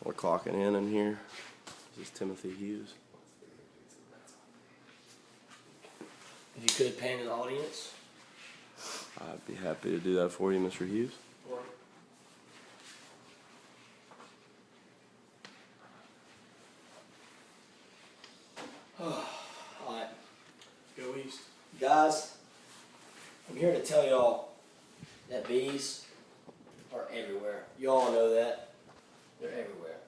We're clocking in here. This is Timothy Hughes. If you could pan to the audience. I'd be happy to do that for you, Mr. Hughes. Alright. Go east. Guys, I'm here to tell y'all that bees are everywhere. You all know that. They're everywhere.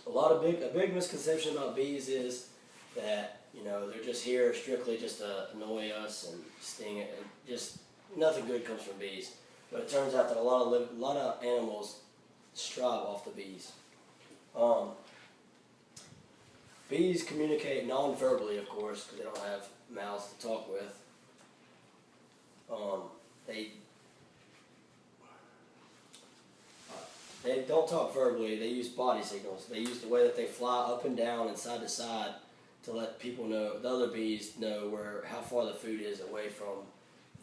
A big misconception about bees is that, they're just here strictly just to annoy us and sting it. Just nothing good comes from bees. But it turns out that a lot of animals strive off the bees. Bees communicate non-verbally, of course, because they don't have mouths to talk with. They don't talk verbally. They use body signals. They use the way that they fly up and down and side to side to let people know, the other bees know how far the food is away from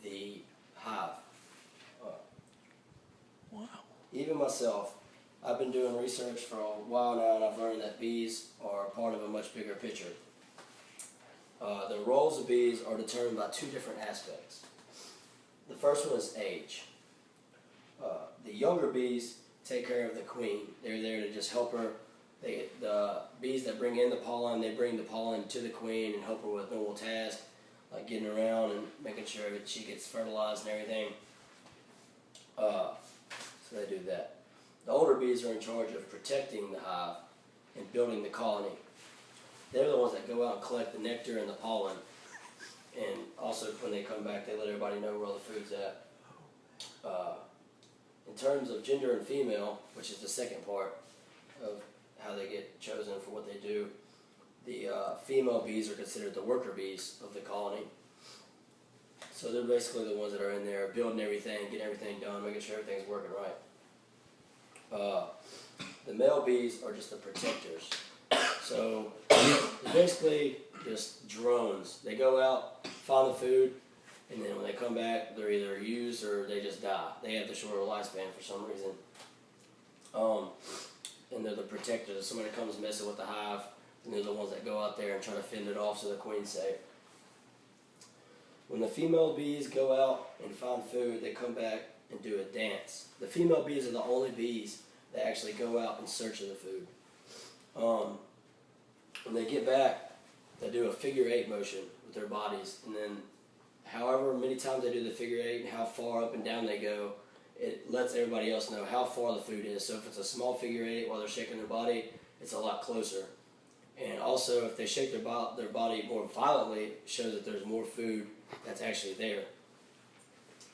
the hive. Wow. Even myself, I've been doing research for a while now, and I've learned that bees are part of a much bigger picture. The roles of bees are determined by two different aspects. The first one is age. The younger bees take care of the queen. They're there to just help her. The bees that bring in the pollen, they bring the pollen to the queen and help her with normal tasks, like getting around and making sure that she gets fertilized and everything. So they do that. The older bees are in charge of protecting the hive and building the colony. They're the ones that go out and collect the nectar and the pollen. And also, when they come back, they let everybody know where all the food's at. In terms of gender and female, which is the second part of how they get chosen for what they do, the female bees are considered the worker bees of the colony. So they're basically the ones that are in there building everything, getting everything done, making sure everything's working right. The male bees are just the protectors. So they're basically just drones. They go out, find the food, and then when they come back, they're either used or they just die. They have the shorter lifespan for some reason. And they're the protectors. If somebody comes messing with the hive, and they're the ones that go out there and try to fend it off so the queen's safe. When the female bees go out and find food, they come back and do a dance. The female bees are the only bees that actually go out in search of the food. When they get back, they do a figure 8 motion with their bodies, and then however many times they do the figure 8 and how far up and down they go, it lets everybody else know how far the food is. So if it's a small figure 8 while they're shaking their body, it's a lot closer. And also, if they shake their body more violently, it shows that there's more food that's actually there.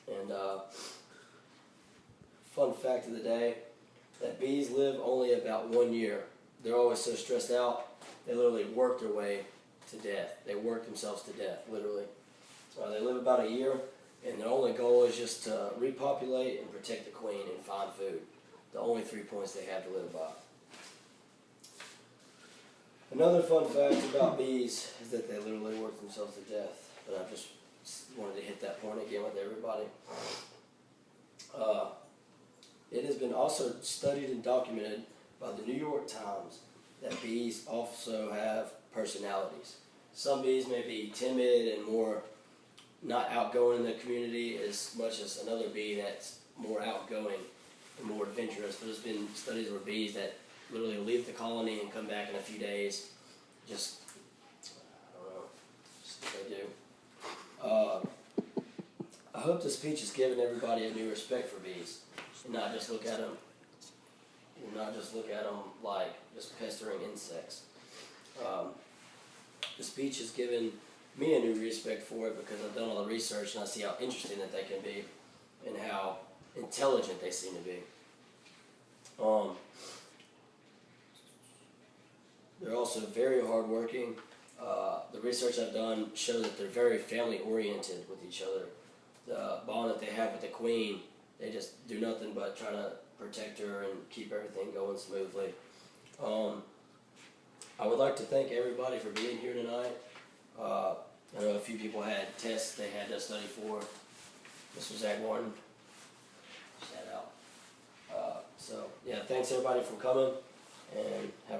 And fun fact of the day, that bees live only about 1 year. They're always so stressed out, they literally work their way to death. They work themselves to death, literally. They live about a year, and their only goal is just to repopulate and protect the queen and find food. The only 3 points they have to live by. Another fun fact about bees is that they literally work themselves to death. But I just wanted to hit that point again with everybody. It has been also studied and documented by the New York Times that bees also have personalities. Some bees may be timid and more not outgoing in the community as much as another bee that's more outgoing and more adventurous. There's been studies where bees that literally leave the colony and come back in a few days. Just what they do. I hope this speech has given everybody a new respect for bees and not just look at them like just pestering insects. The speech has given me a new respect for it because I've done all the research and I see how interesting that they can be and how intelligent they seem to be. They're also very hardworking. The research I've done shows that they're very family-oriented with each other. The bond that they have with the queen, they just do nothing but try to protect her and keep everything going smoothly. I would like to thank everybody for being here tonight. I know a few people had tests they had to study for. Mr. Zach Martin, shout out. So, yeah. yeah, thanks everybody for coming, and have